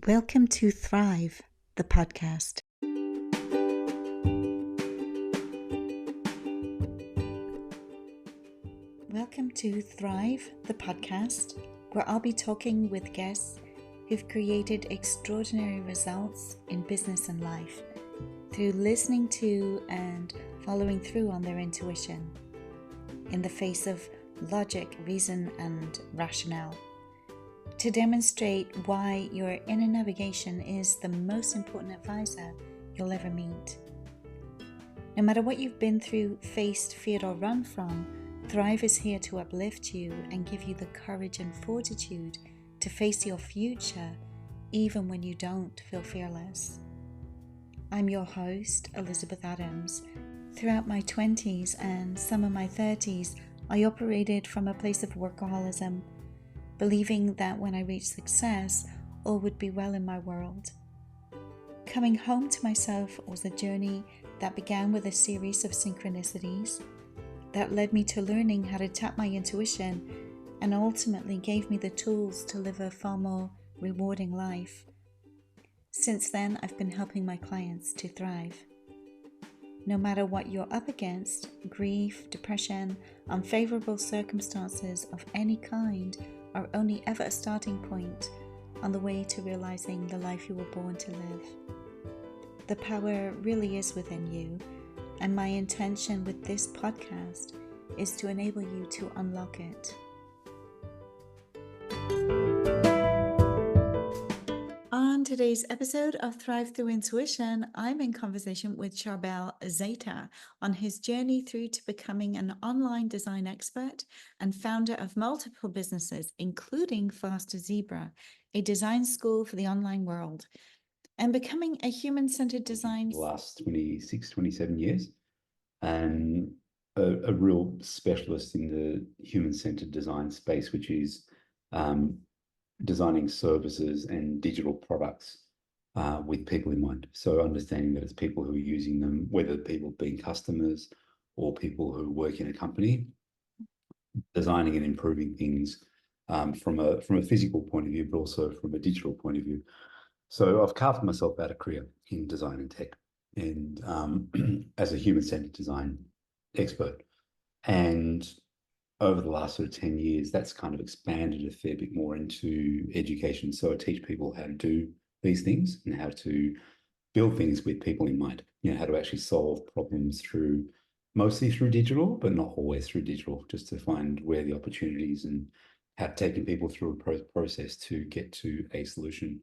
Welcome to Thrive, the podcast. Welcome to Thrive, the podcast, where I'll be talking with guests who've created extraordinary results in business and life through listening to and following through on their intuition in the face of logic, reason, and rationale, to demonstrate why your inner navigation is the most important advisor you'll ever meet. No matter what you've been through, faced, feared, or run from, Thrive is here to uplift you and give you the courage and fortitude to face your future, even when you don't feel fearless. I'm your host, Elizabeth Adams. Throughout my 20s and some of my 30s, I operated from a place of workaholism, believing that when I reached success, all would be well in my world. Coming home to myself was a journey that began with a series of synchronicities that led me to learning how to tap my intuition and ultimately gave me the tools to live a far more rewarding life. Since then, I've been helping my clients to thrive. No matter what you're up against, grief, depression, unfavorable circumstances of any kind are only ever a starting point on the way to realizing the life you were born to live. The power really is within you, and my intention with this podcast is to enable you to unlock it. On today's episode of Thrive Through Intuition, I'm in conversation with Charbel Zeaiter on his journey through to becoming an online design expert and founder of multiple businesses, including Faster Zebra, a design school for the online world, and becoming a human-centered design. The last 26, 27 years, and a real specialist in the human-centered design space, which is designing services and digital products with people in mind. So understanding that it's people who are using them, whether people being customers or people who work in a company, designing and improving things from a physical point of view, but also from a digital point of view. So I've carved myself out a career in design and tech, and as a human-centered design expert. And over the last sort of 10 years, that's kind of expanded a fair bit more into education. So I teach people how to do these things and how to build things with people in mind, how to actually solve problems mostly through digital, but not always through digital, just to find where the opportunities and how taking people through a process to get to a solution.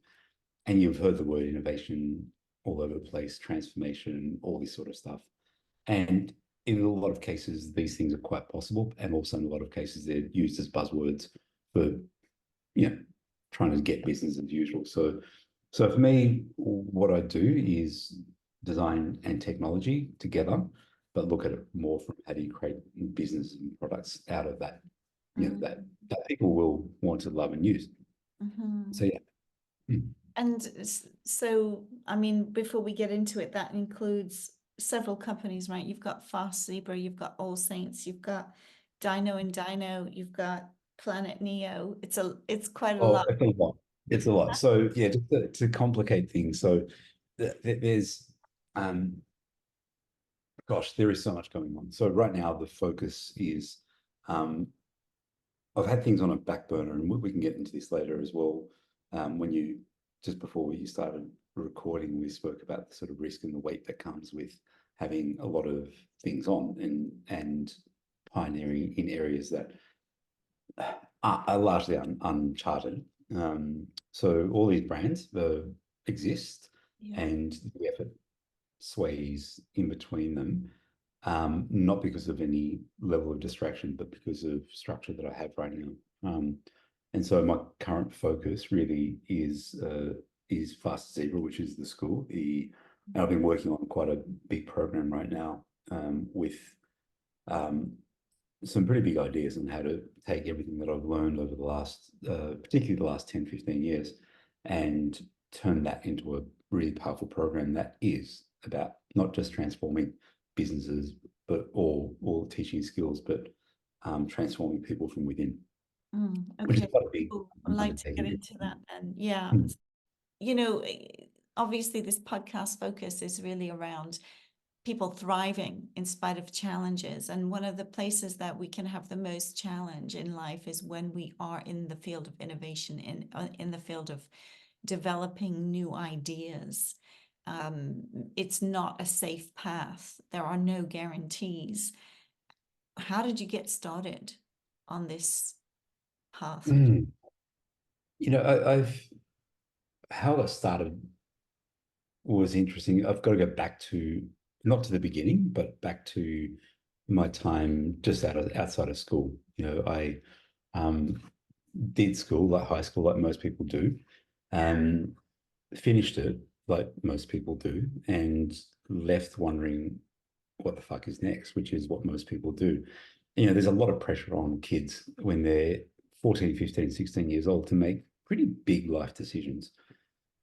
And you've heard the word innovation all over the place, transformation, all this sort of stuff. And in a lot of cases, these things are quite possible. And also in a lot of cases, they're used as buzzwords for, trying to get business as usual. So for me, what I do is design and technology together, but look at it more from how do you create business and products out of that, that people will want to love and use. So, yeah. And so, I mean, before we get into it, that includes several companies, right? You've got Fast Zebra, you've got All Saints, you've got Dino and Dino, you've got Planet Neo. It's quite a lot. It's a lot. It's a lot. So yeah, just to complicate things. So there's, there is so much going on. So right now the focus is, I've had things on a back burner, and we can get into this later as well. Just before you started recording, we spoke about the sort of risk and the weight that comes with having a lot of things on and pioneering in areas that are largely uncharted. So all these brands exist, and the effort sways in between them, not because of any level of distraction, but because of structure that I have right now. And so my current focus really is Fast Zebra, which is the school. And I've been working on quite a big program right now with some pretty big ideas on how to take everything that I've learned over the last, particularly the last 10, 15 years, and turn that into a really powerful program that is about not just transforming businesses, but all teaching skills, but transforming people from within. Okay. Which is quite a big I'd like to get into that then. Yeah. you know, obviously this podcast focus is really around people thriving in spite of challenges. And one of the places that we can have the most challenge in life is when we are in the field of innovation, in the field of developing new ideas. It's not a safe path. There are no guarantees. How did you get started on this path? Mm. You know, I've how I started was interesting. I've got to go back to not to the beginning, but back to my time just outside of school. You know, I um, did school, like high school, like most people do, um, finished it like most people do, and left wondering what the fuck is next, which is what most people do. You know, there's a lot of pressure on kids when they're 14, 15, 16 years old to make pretty big life decisions.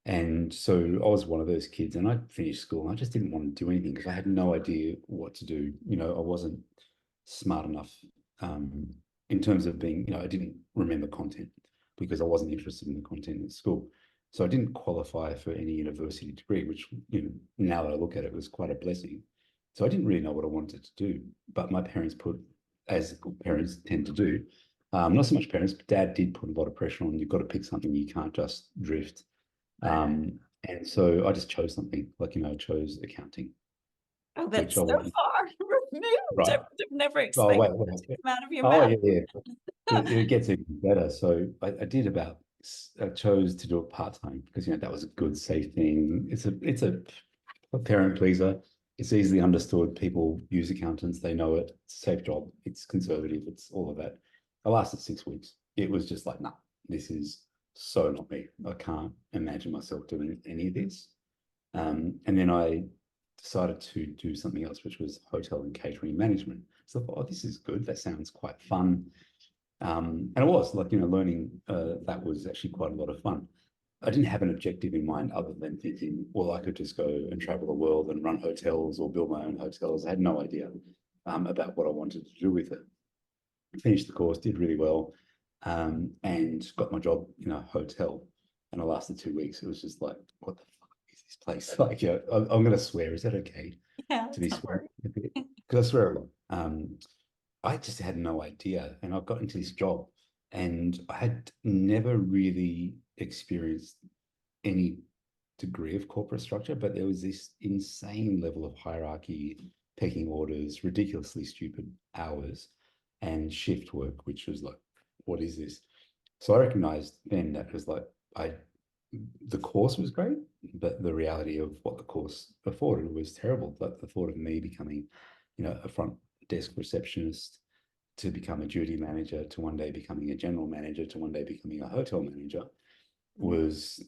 And so I was one of those kids, and I finished school and I just didn't want to do anything because I had no idea what to do. You know, I wasn't smart enough um, in terms of being, I didn't remember content because I wasn't interested in the content at school. So I didn't qualify for any university degree, which, now that I look at it, was quite a blessing. So I didn't really know what I wanted to do. But my parents put, as parents tend to do, not so much parents, but dad did put a lot of pressure on. You've got to pick something. You can't just drift. And so I just chose something like, I chose accounting, Oh, which that's I so wanted, far removed. I right. would have never Oh, expected wait, it to wait. come out of your Oh, mouth. yeah, yeah. It gets even better. So I did about, I chose to do it part-time because, that was a good, safe thing. It's a parent pleaser. It's easily understood. People use accountants. They know it. It's a safe job. It's conservative. It's all of that. I lasted 6 weeks. It was just like, nah, this is so not me. I can't imagine myself doing any of this. And then I decided to do something else, which was hotel and catering management. So I thought, oh, this is good. That sounds quite fun. And it was like, learning that was actually quite a lot of fun. I didn't have an objective in mind other than thinking, well, I could just go and travel the world and run hotels or build my own hotels. I had no idea about what I wanted to do with it. Finished the course, did really well, and got my job in a hotel. And I lasted 2 weeks. It was just like, what the fuck is this place? Like, I'm going to swear. Is that okay Yeah, to it's be not swearing work. a bit? Because I swear a lot. I just had no idea. And I got into this job and I had never really experienced any degree of corporate structure, but there was this insane level of hierarchy, pecking orders, ridiculously stupid hours, and shift work, which was like, what is this? So I recognized then that was like, the course was great, but the reality of what the course afforded was terrible. Like the thought of me becoming, a front desk receptionist, to become a duty manager, to one day becoming a general manager, to one day becoming a hotel manager was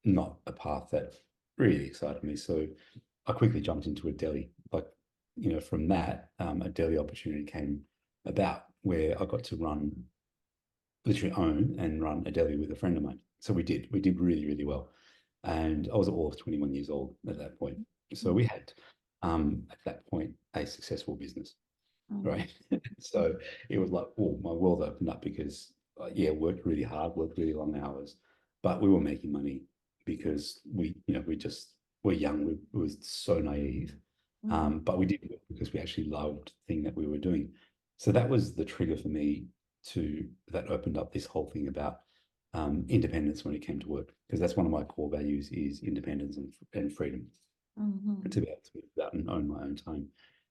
not a path that really excited me. So I quickly jumped into a deli. Like, from that, a deli opportunity came about where I got to literally own and run a deli with a friend of mine. So we did really, really well. And I was all of 21 years old at that point. So we had, at that point, a successful business, Mm. right? So it was like, oh, my world opened up because, yeah, worked really hard, worked really long hours, but we were making money because we just were young. We was so naive, Mhm. but we did it because we actually loved the thing that we were doing. So that was the trigger for me that opened up this whole thing about independence when it came to work, because that's one of my core values is independence and freedom to be able to move about and own my own time.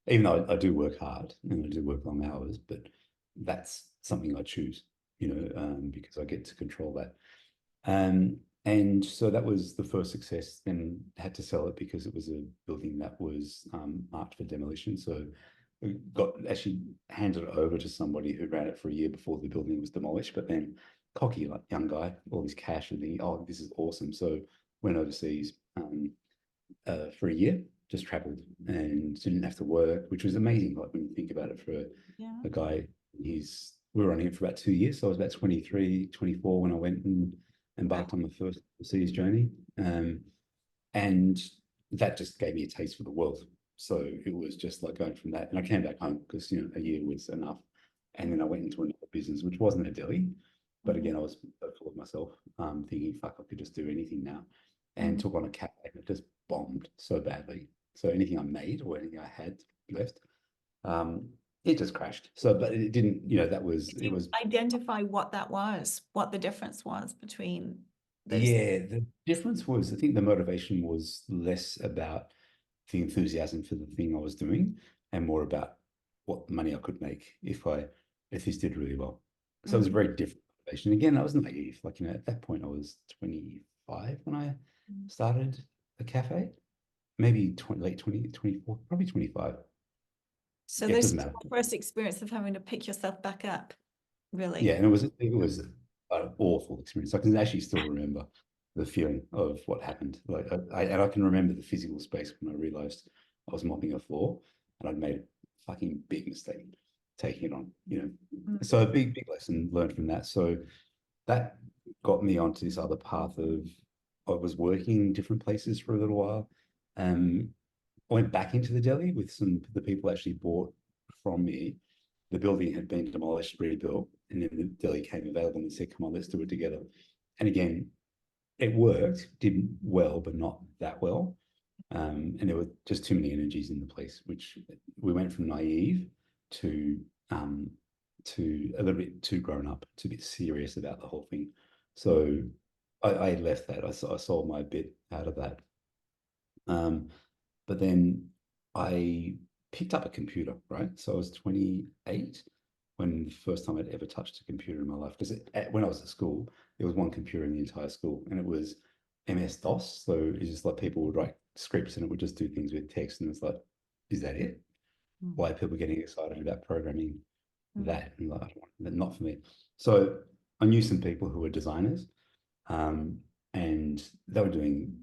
Even though I do work hard and I do work long hours, but that's something I choose, because I get to control that. And so that was the first success. Then had to sell it because it was a building that was marked for demolition. So we got actually handed it over to somebody who ran it for a year before the building was demolished. But then cocky, like young guy, all this cash and thinking, oh, this is awesome. So went overseas for a year, just traveled and didn't have to work, which was amazing. Like when you think about it for Yeah. a guy, we were running it for about 2 years. So I was about 23, 24 when I went and Wow. embarked on my first overseas journey. And that just gave me a taste for the world. So it was just like going from that. And I came back home because, a year was enough. And then I went into another business, which wasn't a deli, But again, I was full of myself, thinking, fuck, I could just do anything now. And took on a cafe, and it just bombed so badly. So anything I made or anything I had left, it just crashed. So, but it didn't, Did you identify what that was, what the difference was between those? Yeah, the difference was, I think the motivation was less about the enthusiasm for the thing I was doing and more about what money I could make if this did really well. So it was a very different motivation. Again, I was naive. Like, at that point I was 25 when I started the cafe, maybe late 20, 24, probably 25. So Yeah, it this doesn't is matter. your first experience of having to pick yourself back up, really? Yeah, and it was an awful experience. I can actually still remember the feeling of what happened. Like I can remember the physical space when I realized I was mopping a floor and I'd made a fucking big mistake taking it on. So a big lesson learned from that. So that got me onto this other path of I was working in different places for a little while. I went back into the deli with the people actually bought from me. The building had been demolished, rebuilt, and then the deli came available and said, come on, let's do it together. And again, it worked, did well, but not that well. And there were just too many energies in the place, which we went from naive to a little bit too grown up, to a bit serious about the whole thing. So I left that. I sold my bit out of that. But then I picked up a computer, right? So I was 28 when the first time I'd ever touched a computer in my life. Because when I was at school, there was one computer in the entire school, and it was MS-DOS. So it's just like people would write scripts and it would just do things with text. And it's like, is that it? Why are people getting excited about programming that? And like, I don't want, not for me. So I knew some people who were designers, and they were doing,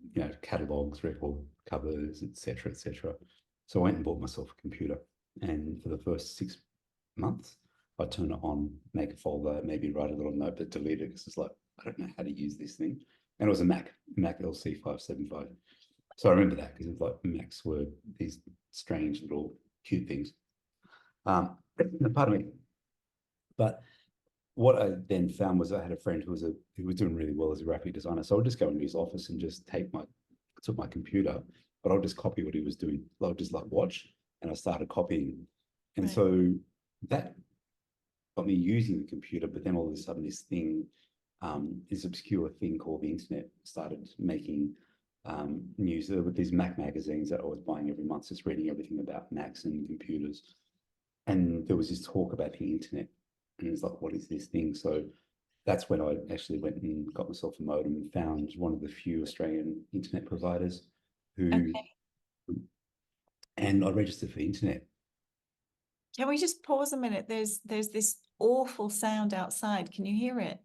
catalogs, record covers, etc., etc. So I went and bought myself a computer, and for the first 6 months, I'd turn it on, make a folder, maybe write a little note, but delete it because it's like I don't know how to use this thing. And it was a Mac LC575. So I remember that because it was like Macs were these strange little cute things. Pardon me. But what I then found was I had a friend who was doing really well as a graphic designer. So I would just go into his office and just took my computer, but I'll just copy what he was doing. I'll just like watch, and I started copying. And so that got me using the computer, but then all of a sudden this obscure thing called the internet started making news. There were these Mac magazines that I was buying every month, just reading everything about Macs and computers. And there was this talk about the internet. And it's like, what is this thing? So that's when I actually went and got myself a modem and found one of the few Australian internet providers and I registered for the internet. Can we just pause a minute? There's this awful sound outside. Can you hear it?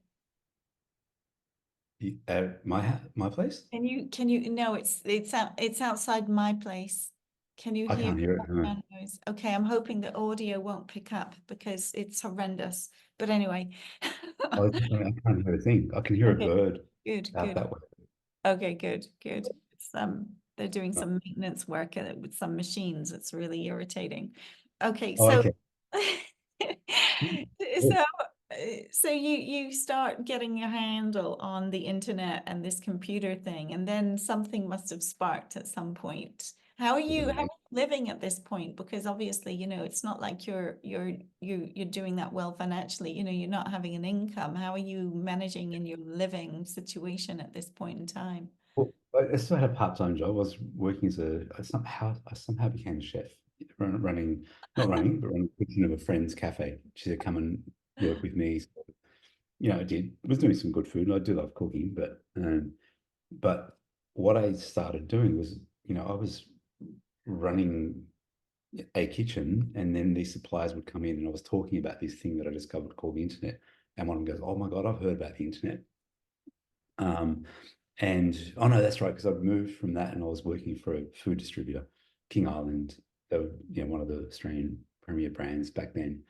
My place? Can you no, it's outside my place. Can you I hear can't hear it. No. noise? Okay, I'm hoping the audio won't pick up because it's horrendous. But anyway. I can't hear a thing. I can hear a bird out that way. Okay, good. It's they're doing some maintenance work with some machines. It's really irritating. Okay, Oh, so okay. so so you start getting a handle on the internet and this computer thing, and then something must have sparked at some point. How are you living at this point? Because obviously, it's not like you're doing that well financially. You're not having an income. How are you managing in your living situation at this point in time? Well, I still had a part-time job. I was working I somehow became a chef, running, not running, but running the kitchen of a friend's cafe. She said, come and work with me. So, I was doing some good food. I do love cooking, but what I started doing was, I was running a kitchen, and then these suppliers would come in, and I was talking about this thing that I discovered called the internet. And one of them goes, "Oh my God, I've heard about the internet." And oh no, that's right, because I've moved from that and I was working for a food distributor, King Island. They were, one of the Australian premier brands back then.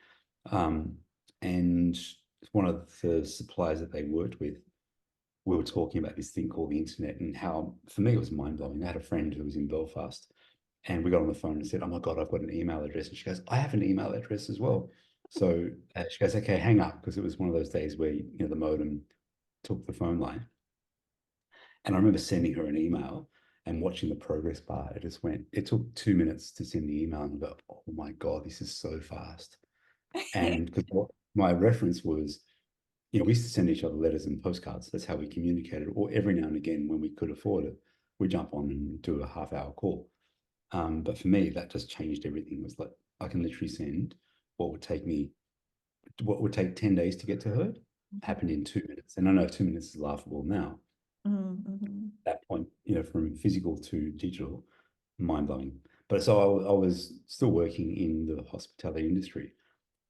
And one of the suppliers that they worked with, we were talking about this thing called the internet and how, for me, it was mind blowing. I had a friend who was in Belfast, and we got on the phone and said, "Oh my God, I've got an email address." And she goes, "I have an email address as well." So she goes, okay, hang up, because it was one of those days where, the modem took the phone line. And I remember sending her an email and watching the progress bar. It took 2 minutes to send the email, and I go, oh my God, this is so fast. And because my reference was, we used to send each other letters and postcards. That's how we communicated. Or every now and again, when we could afford it, we jump on and do a half-hour call. But for me, that just changed everything. It was like I can literally send what would take me, what would take 10 days to get to her, happened in 2 minutes. And I know 2 minutes is laughable now. Mm-hmm. That point, from physical to digital, mind blowing. But so I was still working in the hospitality industry,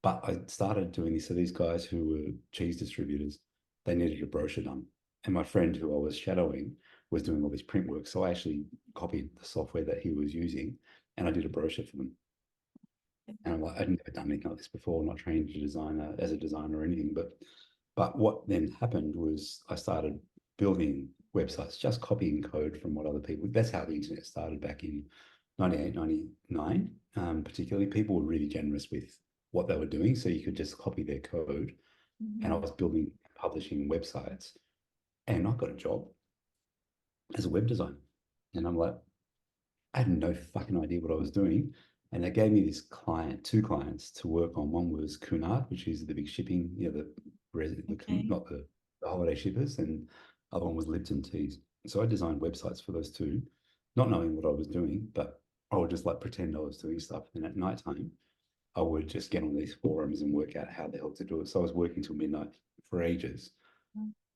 but I started doing this. So these guys who were cheese distributors, they needed a brochure done. And my friend who I was shadowing was doing all this print work. So I actually copied the software that he was using and I did a brochure for them. And I'm like, I'd never done anything like this before, not trained as a designer or anything. But what then happened was I started building websites, just copying code from what other people. That's how the internet started back in 98, 99. Particularly, people were really generous with what they were doing, so you could just copy their code. And I Mm-hmm. was building, publishing websites, and I got a job as a web designer. And I'm like, I had no fucking idea what I was doing. And they gave me this client, two clients to work on. One was Cunard, which is the big shipping, Okay. not the holiday shippers, and the other one was Lipton Teas. So I designed websites for those two, not knowing what I was doing, but I would just like pretend I was doing stuff. And at nighttime, I would just get on these forums and work out how the hell to do it. So I was working till midnight for ages,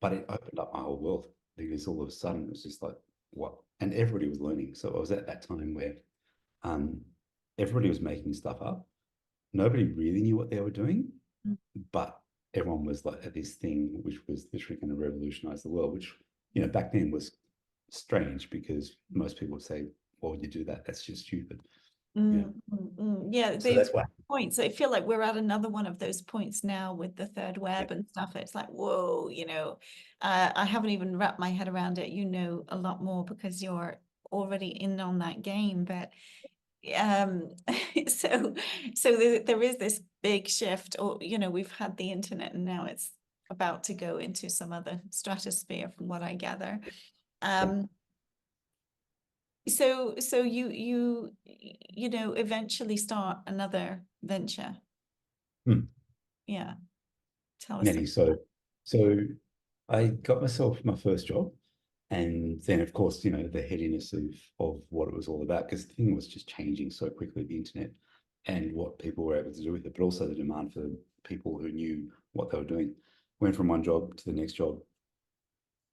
but it opened up my whole world because all of a sudden it was just like, what? And everybody was learning. So I was at that time where um, everybody was making stuff up. Nobody really knew what they were doing, but everyone was like at this thing which was literally going to revolutionize the world, which, back then was strange because most people would say, why would you do that? That's just stupid. Yeah. Yeah, So those that's why. points. I feel like we're at another one of those points now with the third Yeah. web and stuff. It's like, whoa, I haven't even wrapped my head around it. You know a lot more because you're already in on that game. But um, so there is this big shift, or we've had the internet and now it's about to go into some other stratosphere, from what I gather. Yeah. Um, so you eventually start another venture. Hmm. Yeah, tell us. Many. So I got myself my first job. And then, of course, the headiness of what it was all about, because the thing was just changing so quickly, the internet and what people were able to do with it, but also the demand for people who knew what they were doing. Went from one job to the next job.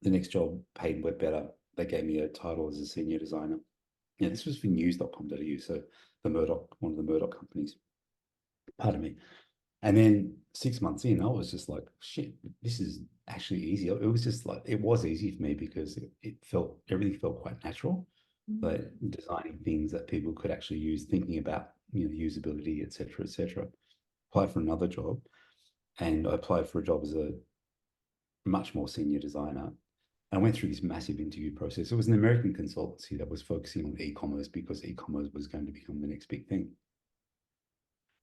The next job paid way better. They gave me a title as a senior designer. Yeah, this was for news.com.au. So one of the Murdoch companies, pardon me. And then 6 months in, I was just like, shit, this is actually easy. It was just like, it was easy for me because everything felt quite natural. Mhm. But designing things that people could actually use, thinking about, usability, et cetera, et cetera. Applied for another job and I applied for a job as a much more senior designer. I went through this massive interview process. It was an American consultancy that was focusing on e-commerce because e-commerce was going to become the next big thing.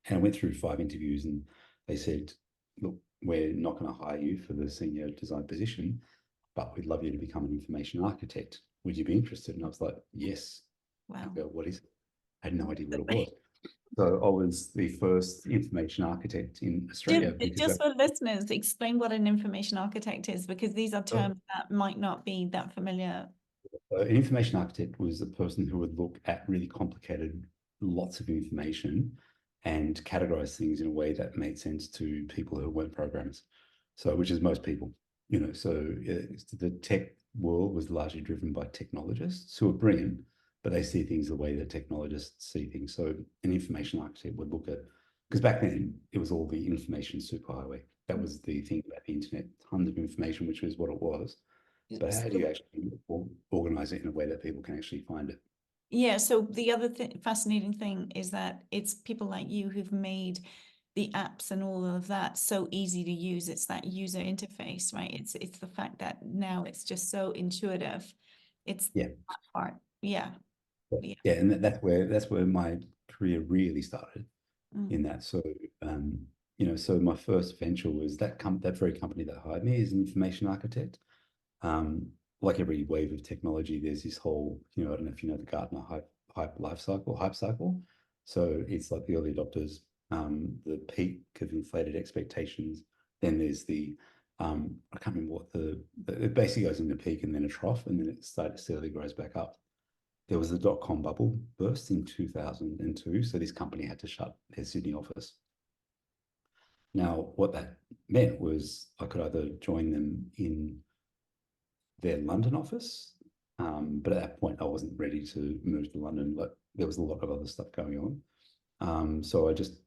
And I went through 5 interviews and they said, look, we're not going to hire you for the senior design position, but we'd love you to become an information architect. Would you be interested? And I was like, yes. I Wow. go, what is it? I had no idea what it was. So I was the first information architect in Just, Australia because just for listeners, explain what an information architect is, because these are uh, terms that might not be that familiar. an information architect was a person who would look at really complicated, lots of information and categorize things in a way that made sense to people who weren't programmers. So, which is most people, so the tech world was largely driven by technologists who are brilliant, but they see things the way that technologists see things. So, an information architect would look at, because back then it was all the information superhighway. That was the thing about the internet, tons of information, which was what it was. But how do you So, actually organize it in a way that people can actually find it? yeah, so the other fascinating thing is that it's people like you who've made the apps and all of that so easy to use. It's that user interface, right? It's the fact that now it's just so intuitive. It's Yeah, that part. Yeah. Yeah. yeah, and that's where my career really started Mm. in that. So, um, so my first venture was that very company that hired me as an information architect. Like every wave of technology, there's this whole, I don't know if you know the Gartner hype cycle. So it's like the early adopters, the peak of inflated expectations. Then there's I can't remember it basically goes into peak and then a trough, and then it steadily grows back up. There was the dot-com bubble burst in 2002. So this company had to shut their Sydney office. Now, what that meant was I could either join them in their London office, but at that point I wasn't ready to move to London. But there was a lot of other stuff going on, so I just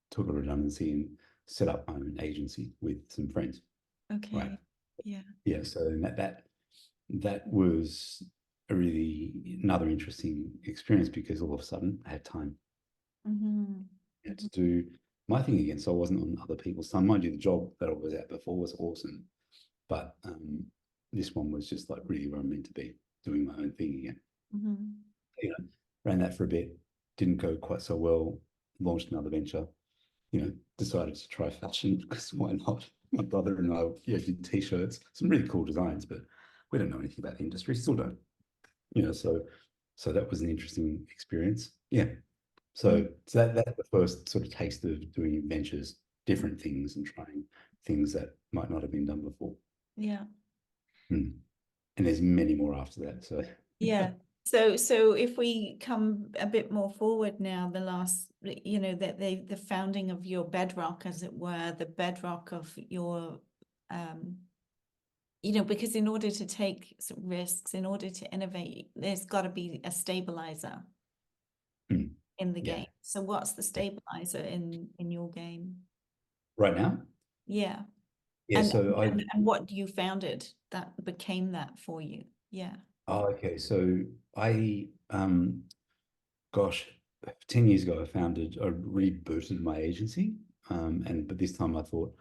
took a redundancy and set up my own agency with some friends. Okay. Right. Yeah. So that was a really another interesting experience because all of a sudden I had time to do my thing again. So I wasn't on other people's time. Mind you, the job that I was at before was awesome, but this one was just like really where I'm meant to be, doing my own thing again. Ran that for a bit, didn't go quite so well, launched another venture, decided to try fashion because why not? My brother and I did t-shirts, some really cool designs, but we don't know anything about the industry, still don't. So that was an interesting experience. So that's the first sort of taste of doing ventures, different things and trying things that might not have been done before. And there's many more after that. So So if we come a bit more forward now, the last, the founding of your bedrock, as it were, the bedrock of your, because in order to take risks, in order to innovate, there's got to be a stabilizer in the game. So what's the stabilizer in your game right now? And what you founded that became that for you? Okay. So I, gosh, 10 years ago, I rebooted my agency. But this time I thought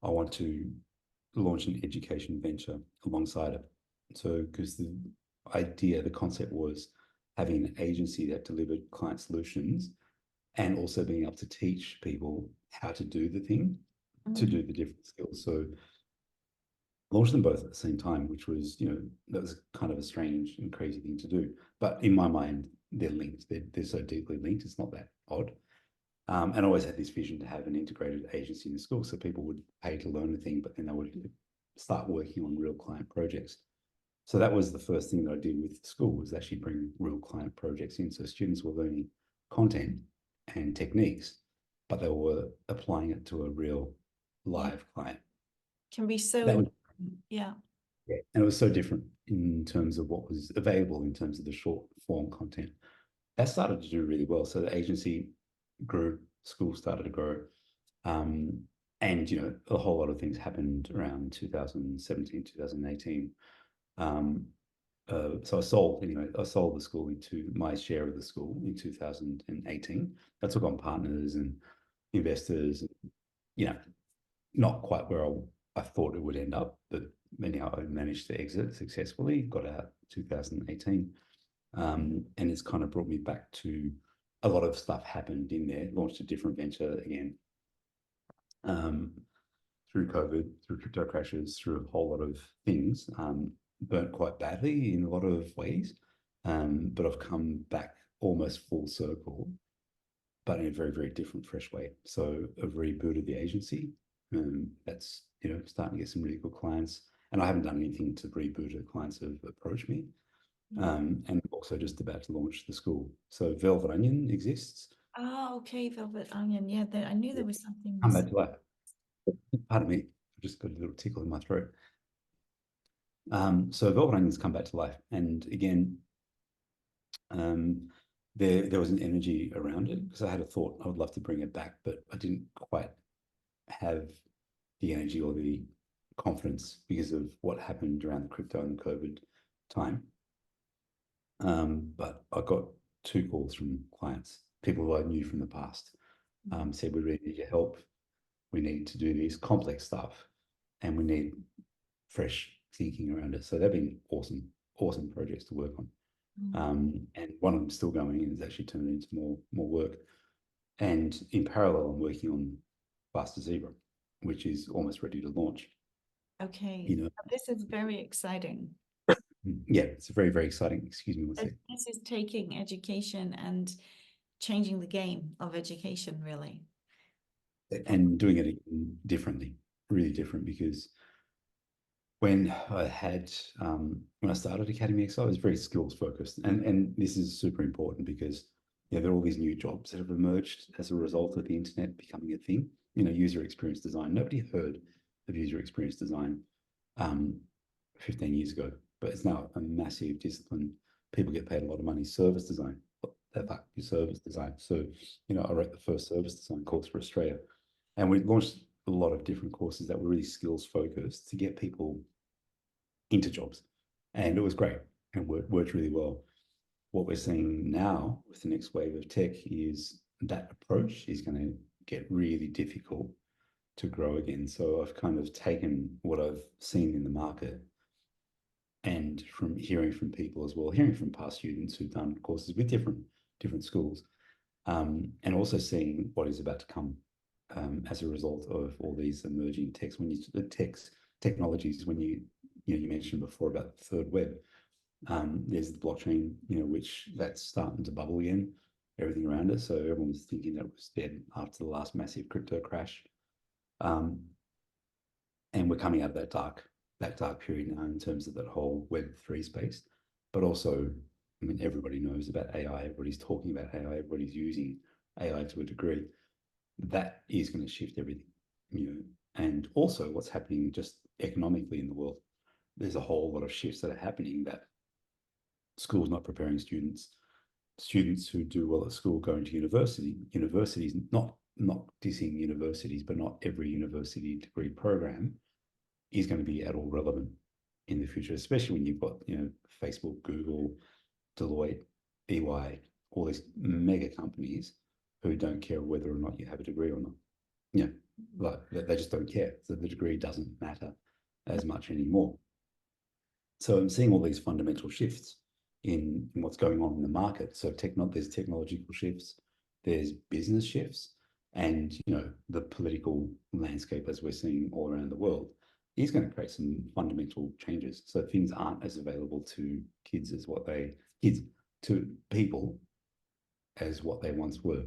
I want to launch an education venture alongside it. So, because the concept was having an agency that delivered client solutions and also being able to teach people how to do the thing, to do the different skills. So launched them both at the same time, which was, that was kind of a strange and crazy thing to do. But in my mind, they're linked. They're so deeply linked. It's not that odd. And I always had this vision to have an integrated agency in the school. So people would pay to learn a thing, but then they would start working on real client projects. So that was the first thing that I did with the school, was actually bring real client projects in. So students were learning content and techniques, but they were applying it to a real live client. Can be so and it was so different in terms of what was available in terms of the short form content. That started to do really well. So the agency grew, school started to grow. And, a whole lot of things happened around 2017, 2018. So I sold the school into my share of the school in 2018. I took on partners and investors, not quite where I thought it would end up, but anyhow, I managed to exit successfully, got out 2018. And it's kind of brought me back to a lot of stuff happened in there, launched a different venture again, through COVID, through crypto crashes, through a whole lot of things, burnt quite badly in a lot of ways. But I've come back almost full circle, but in a very, very different, fresh way. So I've rebooted the agency. That's, starting to get some really good clients. And I haven't done anything to reboot it. Clients have approached me. And also just about to launch the school. So Velvet Onion exists. Oh, okay, Velvet Onion. Yeah, I knew there was something. Come back to life. Pardon me, I've just got a little tickle in my throat. So Velvet Onion's come back to life, and again, there was an energy around it, because I had a thought I would love to bring it back, but I didn't quite have the energy or the confidence because of what happened around the crypto and the COVID time. But I got 2 calls from clients, people who I knew from the past, said, we really need your help. We need to do this complex stuff, and we need fresh thinking around it. So they've been awesome projects to work on. And one of them still going and has actually turned into more work. And in parallel, I'm working on faster Zebra, which is almost ready to launch. Okay, this is very exciting. Yeah, it's very, very exciting. Excuse me one second. This is taking education and changing the game of education, really. And doing it differently, really different, because when I started Academy X, I was very skills focused, and this is super important because there are all these new jobs that have emerged as a result of the internet becoming a thing. User experience design. Nobody heard of user experience design 15 years ago, but it's now a massive discipline. People get paid a lot of money. Service design, service design. So I wrote the first service design course for Australia, and we launched a lot of different courses that were really skills focused to get people into jobs, and it was great and worked really well. What we're seeing now with the next wave of tech is that approach is going to get really difficult to grow again. So I've kind of taken what I've seen in the market, and from hearing from people as well, hearing from past students who've done courses with different schools, and also seeing what is about to come as a result of all these emerging technologies. When you mentioned before about the third web, there's the blockchain, which that's starting to bubble again, everything around it. So everyone was thinking that it was dead after the last massive crypto crash, and we're coming out of that dark period now in terms of that whole Web3 space. But also, I mean, everybody knows about AI. Everybody's talking about AI. Everybody's using AI to a degree. That is going to shift everything, and also what's happening just economically in the world. There's a whole lot of shifts that are happening that schools not preparing students who do well at school going to universities, not dissing universities, but not every university degree program is going to be at all relevant in the future, especially when you've got, Facebook, Google, Deloitte, EY, all these mega companies who don't care whether or not you have a degree or not. Like they just don't care. So the degree doesn't matter as much anymore. So I'm seeing all these fundamental shifts in what's going on in the market. So there's technological shifts, there's business shifts, and the political landscape, as we're seeing all around the world, is going to create some fundamental changes. So things aren't as available to to people as what they once were.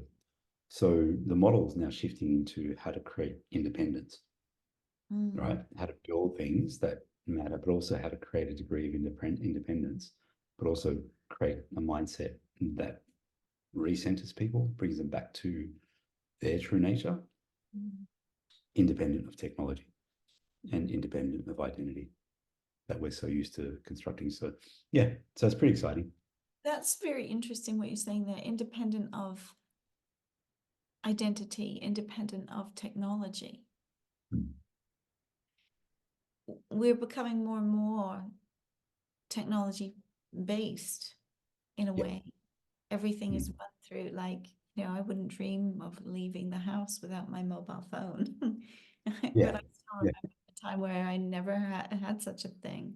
So the model is now shifting into how to create independence, right? How to build things that matter, but also how to create a degree of independence, but also create a mindset that recenters people, brings them back to their true nature, independent of technology and independent of identity that we're so used to constructing. So yeah, so it's pretty exciting. That's very interesting what you're saying there, independent of identity, independent of technology. We're becoming more and more technology based in a way. Everything is run through, like, I wouldn't dream of leaving the house without my mobile phone. But I still remember a time where I never had such a thing.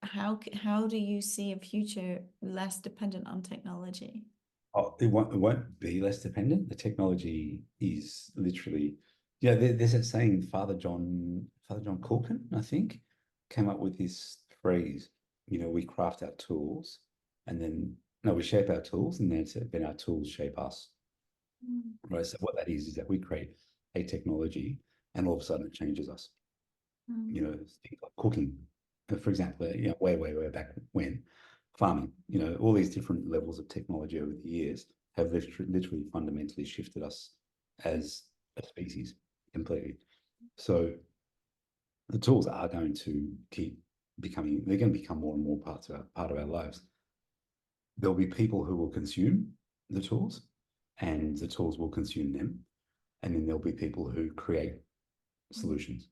How do you see a future less dependent on technology? Oh, it won't be less dependent. The technology is literally, there's that saying, Father John Culkin, I think, came up with this phrase, we craft our tools and then, no, we shape our tools and then our tools shape us. Right. So what that is that we create a technology and all of a sudden it changes us. Things like cooking, for example, way back when, farming, all these different levels of technology over the years have literally fundamentally shifted us as a species completely. So the tools are going to they're going to become more and more part of our lives. There'll be people who will consume the tools and the tools will consume them. And then there'll be people who create solutions,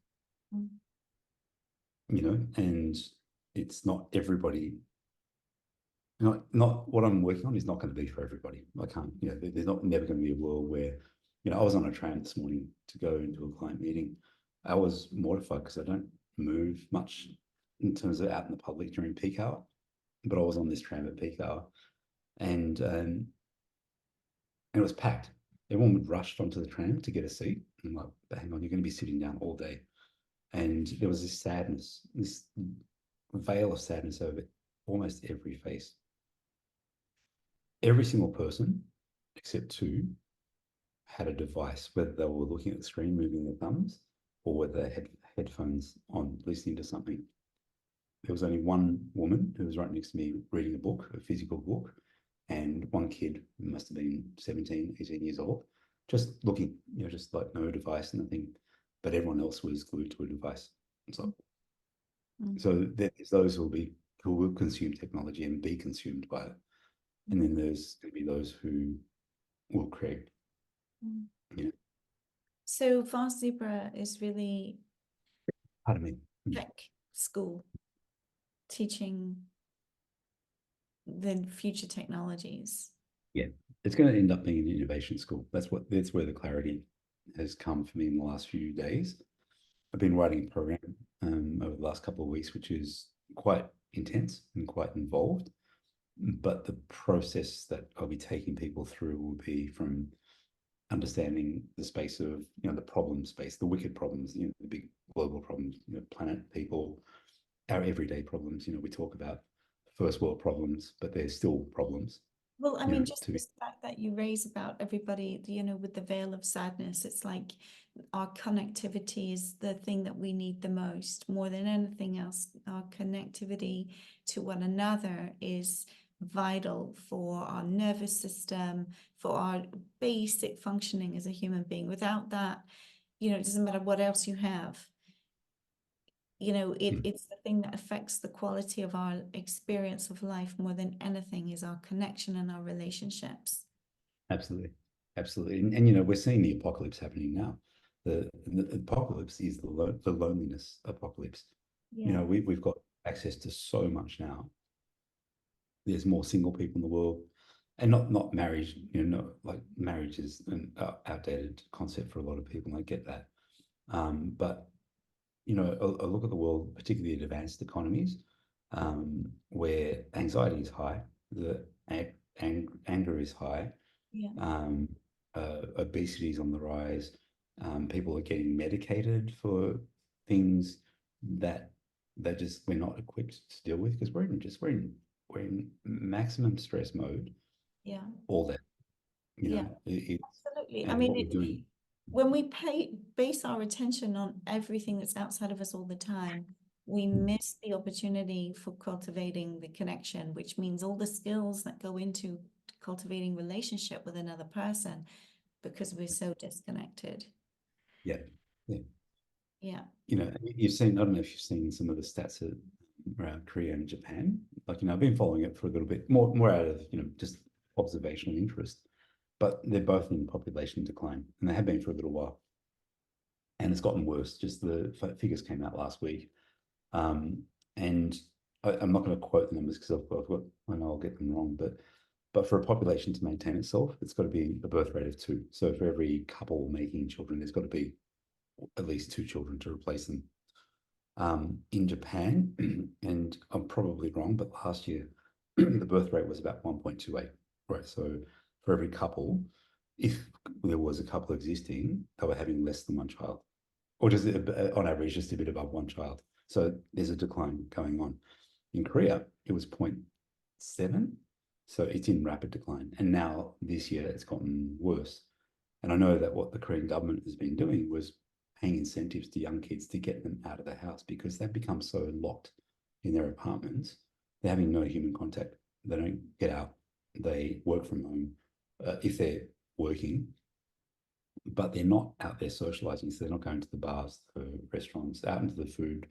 and it's not everybody. Not what I'm working on is not going to be for everybody. I can't, there's never going to be a world where, I was on a train this morning to go into a client meeting. I was mortified because I don't move much in terms of out in the public during peak hour, but I was on this tram at peak hour, and it was packed. everyone would rush onto the tram to get a seat. And I'm like, hang on, you're going to be sitting down all day. And there was this sadness, this veil of sadness over almost every face. Every single person, except two, had a device, whether they were looking at the screen, moving their thumbs, or whether they had headphones on, listening to something. There was only one woman who was right next to me reading a book, a physical book, and one kid who must have been 17, 18 years old, just looking, just like no device, nothing. But everyone else was glued to a device. So, so there's those who will consume technology and be consumed by it. And then there's going to be those who will create. So Fast Zebra is really Pardon me. tech school teaching the future technologies. Yeah, it's going to end up being an innovation school. That's where the clarity has come for me in the last few days. I've been writing a program over the last couple of weeks, which is quite intense and quite involved. But the process that I'll be taking people through will be from understanding the space of, the problem space, the wicked problems, the big global problems, planet, people, our everyday problems. We talk about first world problems, but they're still problems. Well, I mean, just the fact that you raise about everybody, with the veil of sadness, it's like our connectivity is the thing that we need the most, more than anything else. Our connectivity to one another is vital for our nervous system, for our basic functioning as a human being. Without that, it doesn't matter what else you have. It's the thing that affects the quality of our experience of life more than anything is our connection and our relationships. Absolutely. Absolutely. And we're seeing the apocalypse happening now. The apocalypse is the loneliness apocalypse. Yeah. We've got access to so much now. There's more single people in the world, and not marriage. Like marriage is an outdated concept for a lot of people, and I get that. But I look at the world, particularly in advanced economies, where anxiety is high, the anger is high, obesity is on the rise. People are getting medicated for things that we're not equipped to deal with because we're in maximum stress mode. Yeah. All that. Absolutely. I mean, when we base our attention on everything that's outside of us all the time, we miss the opportunity for cultivating the connection, which means all the skills that go into cultivating relationship with another person, because we're so disconnected. Yeah. Yeah. You've seen, I don't know if you've seen some of the stats around Korea and Japan. Like, I've been following it for a little bit more out of, just observational interest, but they're both in population decline, and they have been for a little while. And it's gotten worse. Just the figures came out last week. And I'm not going to quote the numbers because I know I'll get them wrong, but for a population to maintain itself, it's got to be a birth rate of 2. So for every couple making children, there's got to be at least 2 children to replace them. In Japan, and I'm probably wrong, but last year the birth rate was about 1.28. Right. So for every couple, if there was a couple existing, they were having less than 1 child, or just on average, just a bit above 1 child. So there's a decline going on. In Korea, it was 0.7. So it's in rapid decline. And now this year it's gotten worse. And I know that what the Korean government has been doing was paying incentives to young kids to get them out of the house because they've become so locked in their apartments. They're having no human contact. They don't get out. They work from home if they're working, but they're not out there socializing. So they're not going to the bars, the restaurants, out into the food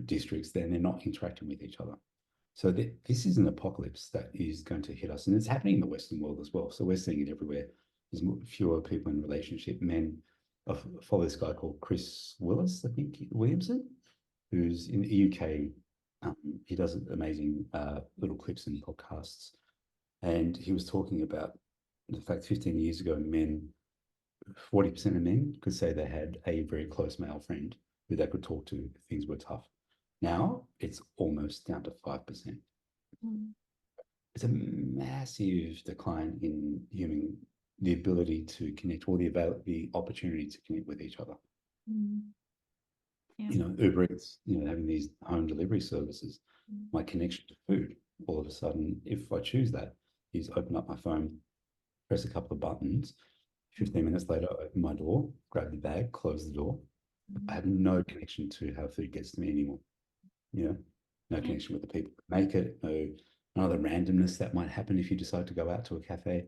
districts. Then they're not interacting with each other. So this is an apocalypse that is going to hit us, and it's happening in the Western world as well. So we're seeing it everywhere. There's fewer people in relationship. Men, I follow this guy called Chris Williamson, who's in the UK. He does amazing little clips and podcasts, and he was talking about the fact 15 years ago, 40% of men could say they had a very close male friend who they could talk to if things were tough. Now it's almost down to 5%. It's a massive decline in human the ability to connect, or the opportunity to connect with each other. Yeah. You know, Uber Eats, you know, having these home delivery services, my connection to food, all of a sudden, if I choose that, is open up my phone, press a couple of buttons. 15 minutes later, open my door, grab the bag, close the door. I have no connection to how food gets to me anymore. You know, no connection with the people who make it, none of the randomness that might happen if you decide to go out to a cafe,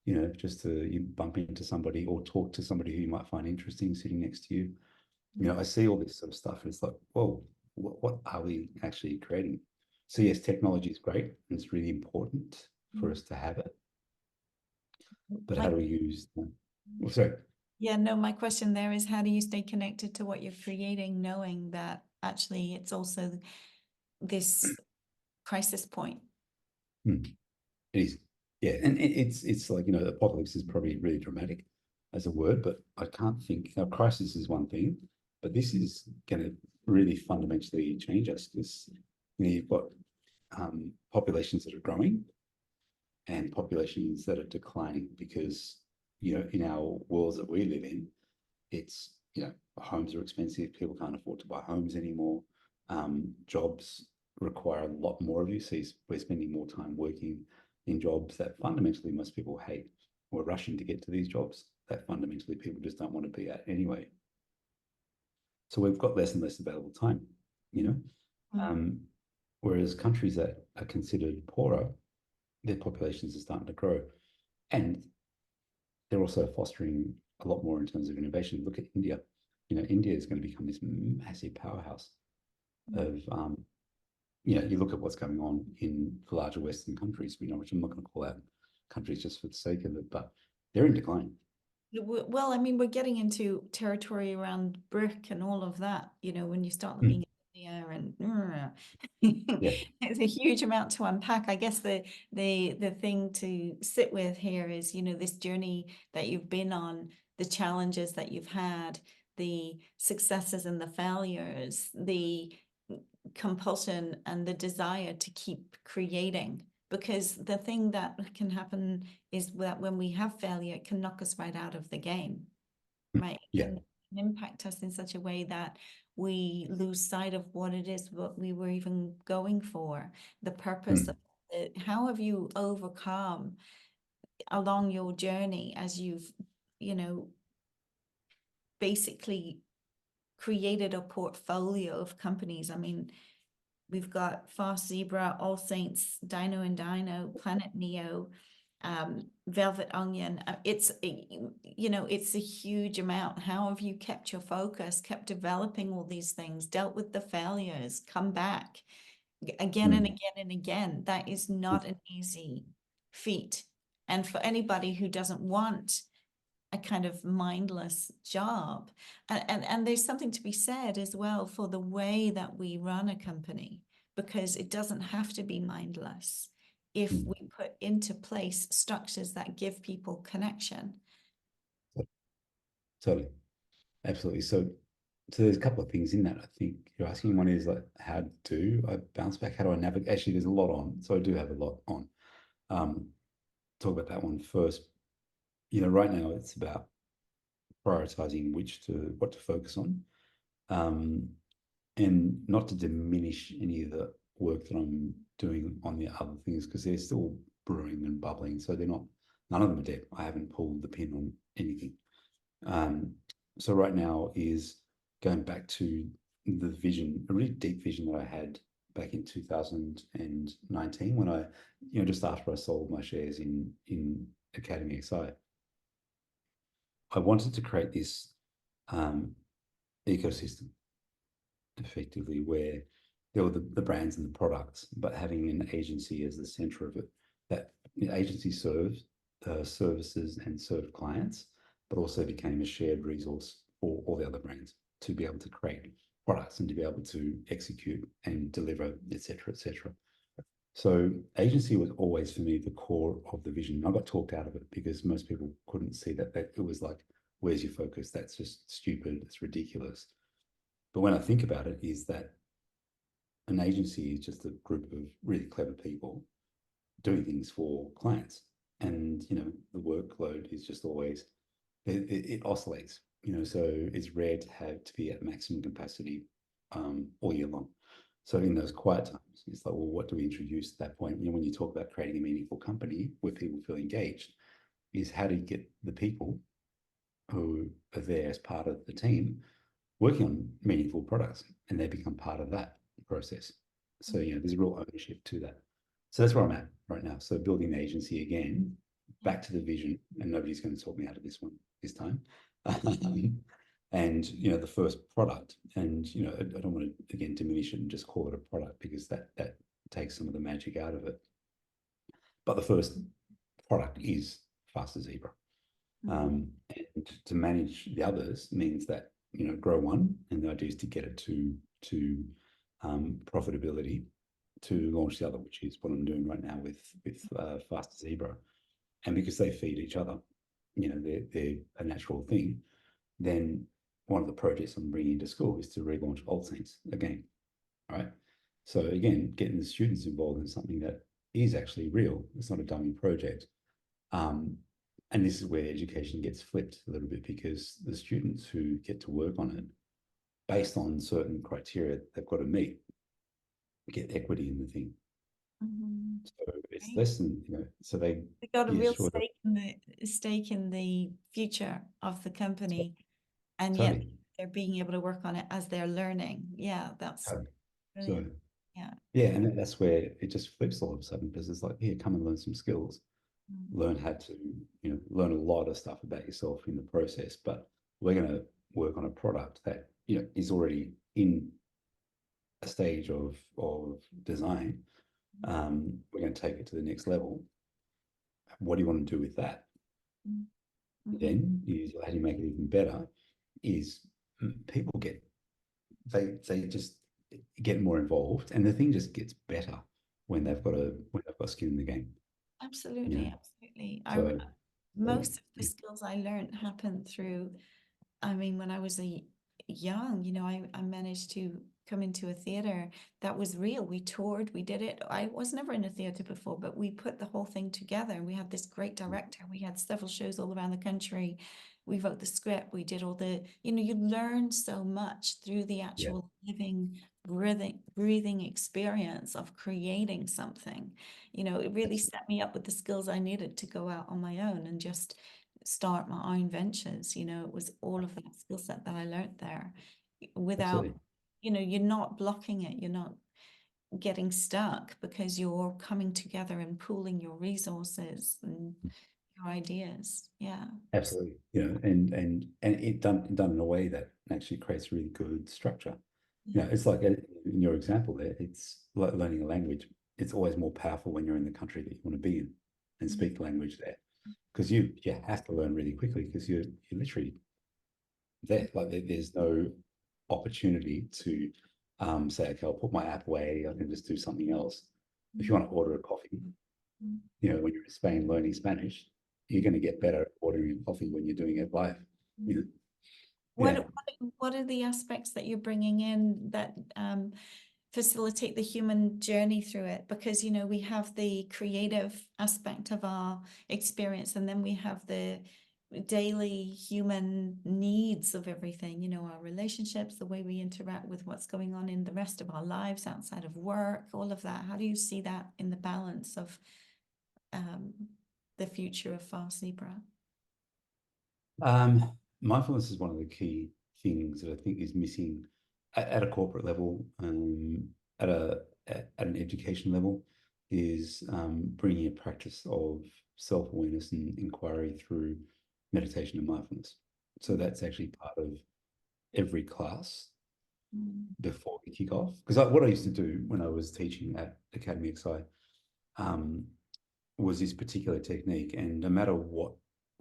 you know, just to you bump into somebody or talk to somebody who you might find interesting sitting next to you. You know, I see all this sort of stuff and it's like, whoa, what are we actually creating? So yes, technology is great and it's really important for us to have it. But how do we use them? Oh, sorry. Yeah, no, my question there is, how do you stay connected to what you're creating, knowing that actually it's also this crisis point? It is. Yeah. And it's like, you know, apocalypse is probably really dramatic as a word, but I can't think, now crisis is one thing, but this is going to really fundamentally change us because, you know, you've got populations that are growing and populations that are declining because, you know, in our worlds that we live in, it's, you know, homes are expensive. People can't afford to buy homes anymore. Jobs require a lot more of you. So we're spending more time working in jobs that fundamentally most people hate. We're rushing to get to these jobs that fundamentally people just don't want to be at anyway. So we've got less and less available time, you know. Whereas countries that are considered poorer, their populations are starting to grow. And they're also fostering a lot more in terms of innovation. Look at India. You know, India is going to become this massive powerhouse of, you know, you look at what's going on in the larger Western countries, you know, which I'm not going to call out countries just for the sake of it, but they're in decline. Well, I mean, we're getting into territory around brick and all of that, you know, when you start looking at India and Yeah. it's a huge amount to unpack. I guess the thing to sit with here is, you know, this journey that you've been on, the challenges that you've had, the successes and the failures, the compulsion and the desire to keep creating. Because the thing that can happen is that when we have failure, it can knock us right out of the game, right? It Yeah. can impact us in such a way that we lose sight of what it is what we were even going for, the purpose of it. How have you overcome along your journey as you've, you know, basically created a portfolio of companies? I mean, we've got Fast Zebra, All Saints, Dino and Dino, Planet Neo, Velvet Onion. You know, it's a huge amount. How have you kept your focus, kept developing all these things, dealt with the failures, come back again and again and again? That is not an easy feat. And for anybody who doesn't want a kind of mindless job. And there's something to be said as well for the way that we run a company, because it doesn't have to be mindless if we put into place structures that give people connection. Totally. Absolutely. So there's a couple of things in that. I think you're asking. One is like, how do I bounce back? How do I navigate? Actually, there's a lot on. So I do have a lot on. Talk about that one first. You know, right now it's about prioritizing what to focus on, and not to diminish any of the work that I'm doing on the other things because they're still brewing and bubbling. So none of them are dead. I haven't pulled the pin on anything. So right now is going back to the vision, a really deep vision that I had back in 2019 when I, you know, just after I sold my shares in Academy XI. I wanted to create this ecosystem effectively where there were the brands and the products, but having an agency as the center of it. That agency serves services and served clients, but also became a shared resource for all the other brands to be able to create products and to be able to execute and deliver, etc., etc. So agency was always for me the core of the vision. I got talked out of it because most people couldn't see that it was like, where's your focus? That's just stupid. It's ridiculous. But when I think about it, is that an agency is just a group of really clever people doing things for clients. and the workload is just always it oscillates. So it's rare to be at maximum capacity all year long. So in those quiet times, it's like, well, what do we introduce at that point? When you talk about creating a meaningful company where people feel engaged, is how do you get the people who are there as part of the team working on meaningful products, and they become part of that process. So there's a real ownership to that. So that's where I'm at right now. So building the agency again, back to the vision, and nobody's going to talk me out of this one this time. And the first product, and I don't want to again diminish it and just call it a product, because that takes some of the magic out of it. But the first product is Faster Zebra. And to manage the others means that grow one, and the idea is to get it to profitability, to launch the other, which is what I'm doing right now with Faster Zebra. And because they feed each other, they're a natural thing. Then one of the projects I'm bringing into school is to relaunch Old Saints again, right? So again, getting the students involved in something that is actually real. It's not a dummy project. And this is where education gets flipped a little bit, because the students who get to work on it based on certain criteria they've got to meet get equity in the thing. So it's less than, so they got a real stake in the future of the company, and totally. yet they're being able to work on it as they're learning. Yeah, that's so yeah, and that's where it just flips all of a sudden, because it's like, here, come and learn some skills, learn how to learn a lot of stuff about yourself in the process. But we're going to work on a product that is already in a stage of design. We're going to take it to the next level. What do you want to do with that? Then is, how do you make it even better? Is people they just get more involved, and the thing just gets better when they've got skin in the game. Absolutely. So, most of the skills I learned happened through, when I was young, I managed to come into a theater that was real. We toured, we did it. I was never in a theater before, but we put the whole thing together, and we had this great director. We had several shows all around the country. We wrote the script. We did all the, you learn so much through the actual living, breathing experience of creating something. It really set me up with the skills I needed to go out on my own and just start my own ventures. It was all of that skill set that I learned there without, absolutely. You're not blocking it. You're not getting stuck, because you're coming together and pooling your resources and your ideas. Yeah. Absolutely. And it done in a way that actually creates really good structure. It's like in your example there, it's like learning a language. It's always more powerful when you're in the country that you want to be in and speak the language there, because you have to learn really quickly, because you're literally there. Like there's no opportunity to say, okay, I'll put my app away, I can just do something else. If you want to order a coffee, when you're in Spain learning Spanish, you're going to get better at ordering coffee when you're doing it live. What are the aspects that you're bringing in that facilitate the human journey through it? Because we have the creative aspect of our experience, and then we have the daily human needs of everything, our relationships, the way we interact with what's going on in the rest of our lives outside of work, all of that. How do you see that in the balance of the future of Fast Zebra? Mindfulness is one of the key things that I think is missing at a corporate level, at an education level, is bringing a practice of self-awareness and inquiry through meditation and mindfulness. So that's actually part of every class before we kick off. Because what I used to do when I was teaching at Academy XI was this particular technique, and no matter what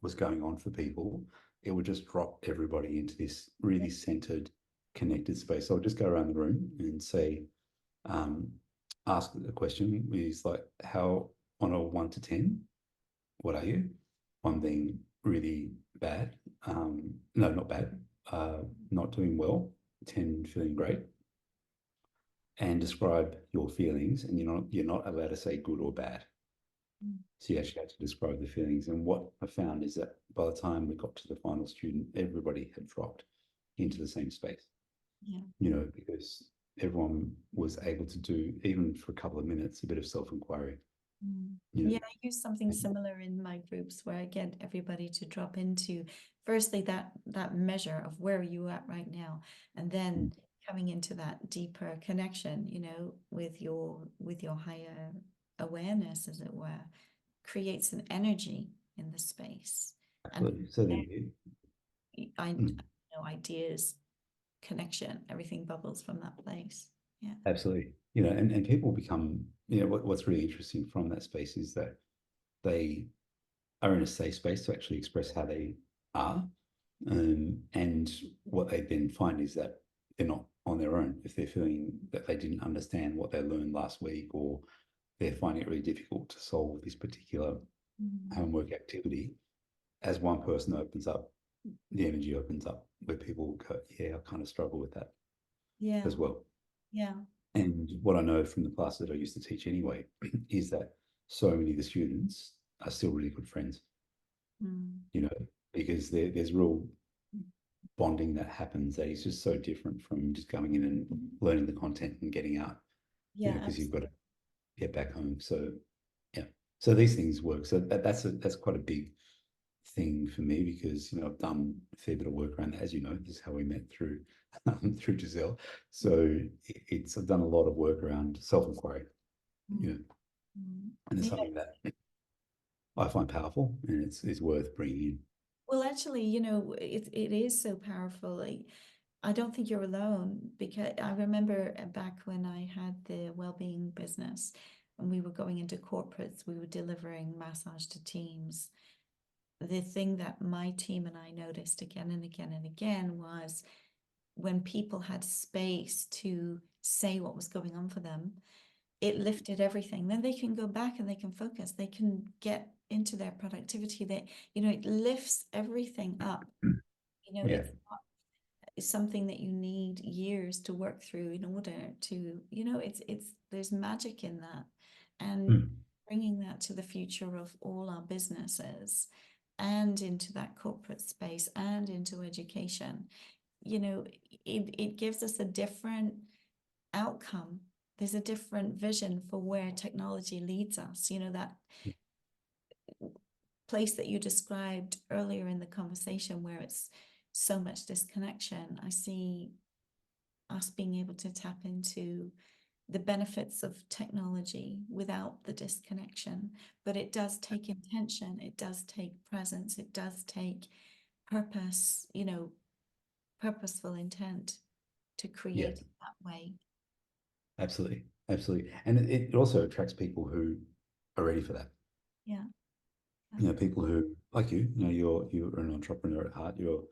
was going on for people, it would just drop everybody into this really centered, connected space. So I'll just go around the room and say, ask a question is like, how, on a 1 to 10, what are you? 1 being really bad, no, not bad, not doing well, 10 feeling great. And describe your feelings, and you're not allowed to say good or bad. Mm. So you actually had to describe the feelings. And what I found is that by the time we got to the final student, everybody had dropped into the same space, Yeah. because everyone was able to do, even for a couple of minutes, a bit of self-inquiry. Yeah, I use something similar in my groups where I get everybody to drop into firstly that measure of where are you at right now, and then coming into that deeper connection, with your higher awareness, as it were, creates an energy in the space. Absolutely. And So then, I know ideas, connection, everything bubbles from that place. Yeah. absolutely. And people become, what's really interesting from that space is that they are in a safe space to actually express how they are. And what they then find is that they're not on their own. If they're feeling that they didn't understand what they learned last week, or they're finding it really difficult to solve this particular homework activity, as one person opens up, the energy opens up where people go, yeah, I kind of struggle with that Yeah. as well. Yeah. And what I know from the classes that I used to teach anyway is that so many of the students are still really good friends, because there's real bonding that happens that is just so different from just going in and learning the content and getting out, Yeah. because you've got to get back home. So yeah, so these things work. So that's quite a big thing for me, because I've done a fair bit of work around that. As you know, this is how we met through through Giselle. So I've done a lot of work around self-inquiry, and it's Yeah. something that I find powerful, and it's worth bringing in. Well, actually, it is so powerful. Like, I don't think you're alone, because I remember back when I had the well-being business and we were going into corporates, we were delivering massage to teams. The thing that my team and I noticed again and again and again was when people had space to say what was going on for them, it lifted everything. Then they can go back and they can focus. They can get into their productivity. It lifts everything up. Yeah. It's something that you need years to work through in order to, there's magic in that. And bringing that to the future of all our businesses and into that corporate space and into education, it gives us a different outcome. There's a different vision for where technology leads us. That place that you described earlier in the conversation where it's so much disconnection. I see us being able to tap into the benefits of technology without the disconnection. But it does take intention, it does take presence, it does take purpose, purposeful intent to create it that way. Absolutely. And it also attracts people who are ready for that. Yeah. People who, like you're an entrepreneur at heart. You're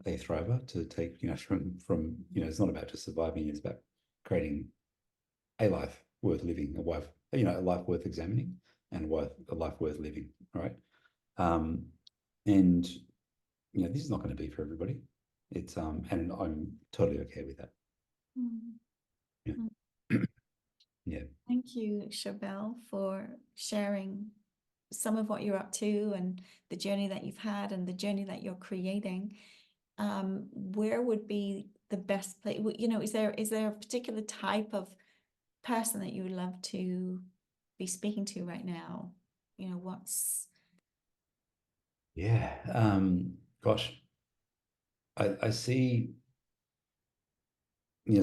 a thriver to take, from it's not about just surviving. It's about creating a life worth living, a life worth examining, and a life worth living. Right. And this is not going to be for everybody. It's and I'm totally okay with that. Yeah. Yeah. Thank you, Charbel, for sharing some of what you're up to and the journey that you've had and the journey that you're creating. Where would be the best place? Is there a particular type of person that you would love to be speaking to right now? What's... Yeah. Gosh, I see,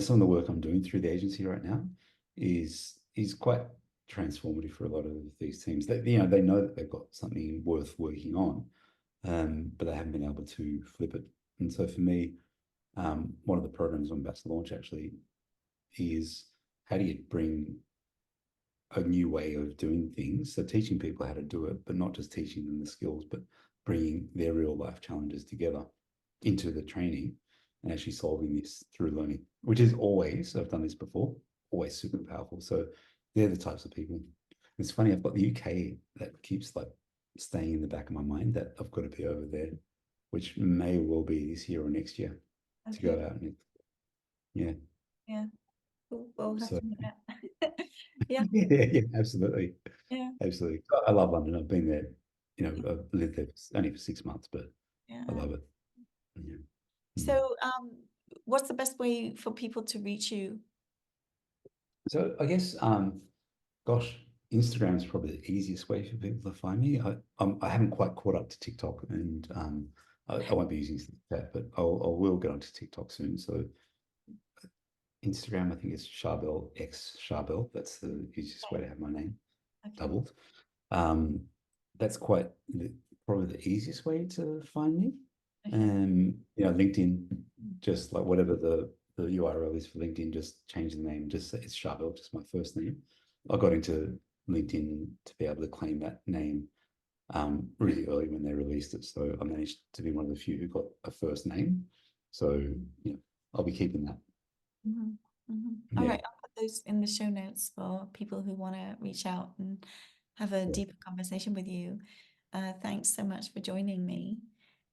some of the work I'm doing through the agency right now is quite transformative for a lot of these teams. They know that they've got something worth working on, but they haven't been able to flip it. And so for me, one of the programs I'm about to launch actually is, how do you bring a new way of doing things? So teaching people how to do it, but not just teaching them the skills, but bringing their real life challenges together into the training and actually solving this through learning, which is always, I've done this before, always super powerful. So they're the types of people. It's funny, I've got the UK that keeps like staying in the back of my mind, that I've got to be over there, which may well be this year or next year to go out and yeah. Yeah. We'll have So to meet up. Yeah, Yeah, absolutely. yeah, Absolutely. I love London. I've been there, I've lived there only for 6 months, but I yeah. love it. Yeah. Mm. So, what's the best way for people to reach you? So I guess, gosh, Instagram is probably the easiest way for people to find me. I haven't quite caught up to TikTok, and I won't be using that, but I will get onto TikTok soon. So Instagram, I think it's Charbel X Charbel. That's the easiest way to have my name Okay. doubled. Um, that's probably the easiest way to find me. Okay. And LinkedIn, just like whatever the URL is for LinkedIn, just change the name. Just say it's Charbel, just my first name. I got into LinkedIn to be able to claim that name really early when they released it. So I managed to be one of the few who got a first name. So I'll be keeping that. All Yeah. right, I'll put those in the show notes for people who want to reach out and have a Yeah. deeper conversation with you. Thanks so much for joining me,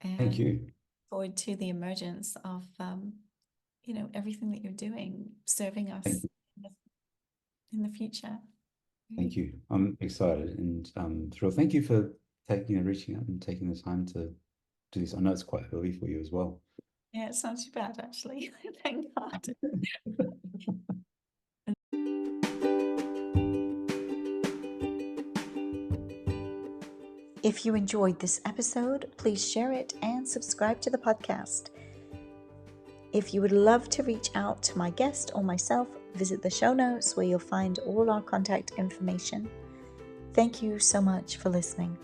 Thank and you. forward to the emergence of everything that you're doing, serving Thank us you. in the future. Thank you. I'm excited and thrilled. Thank you for reaching out and taking the time to do this. I know it's quite early for you as well. Yeah, it's not too bad actually. Thank God. If you enjoyed this episode, please share it and subscribe to the podcast. If you would love to reach out to my guest or myself, visit the show notes where you'll find all our contact information. Thank you so much for listening.